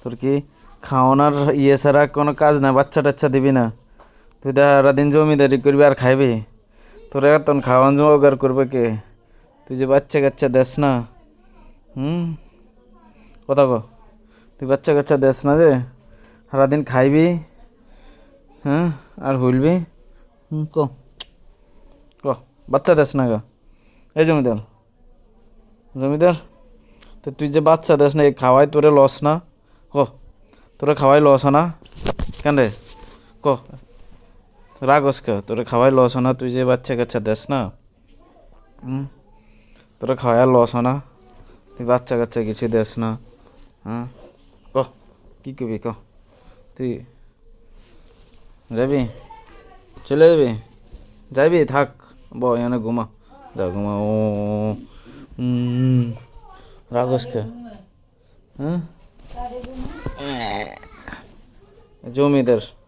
তোর কি খাওয়ানোর ছাড়া কোনো কাজ না, বাচ্চা টাচ্চা দিবি না? তুই সারাদিন জমিদারি করবি আর খাইবি? তোর এখন খাওয়ান জোগাড় করবে কে? তুই যে বাচ্চা কাচ্চা দেস না। হুম, কথা কো। তুই বাচ্চা কাচ্চা দেস না যে, সারাদিন খাইবি, হ্যাঁ, আর হইলবি। ক ক বাচ্চা দেস না গা? এই জমিদার, জমিদার, তো তুই যে বাচ্চা দেস না, এই খাওয়াই তোরে লস না? ক, তোরে খাওয়াই লস না? কেন রে? ক, রাগস কে? তোরে খাওয়াই লস না? তুই যে বাচ্চা কাচ্চা দেস না, তোরে খাওয়াই লস না? তুই বাচ্চা কাচ্চা কিছু দেস না, হ্যাঁ? ক, কি কবি ক? তুই যাবি? চলে যাবি? যাবি? থাক, এনে ঘুমা, যা ঘুমা। ও রাগস কে? হ্যাঁ, জমিদার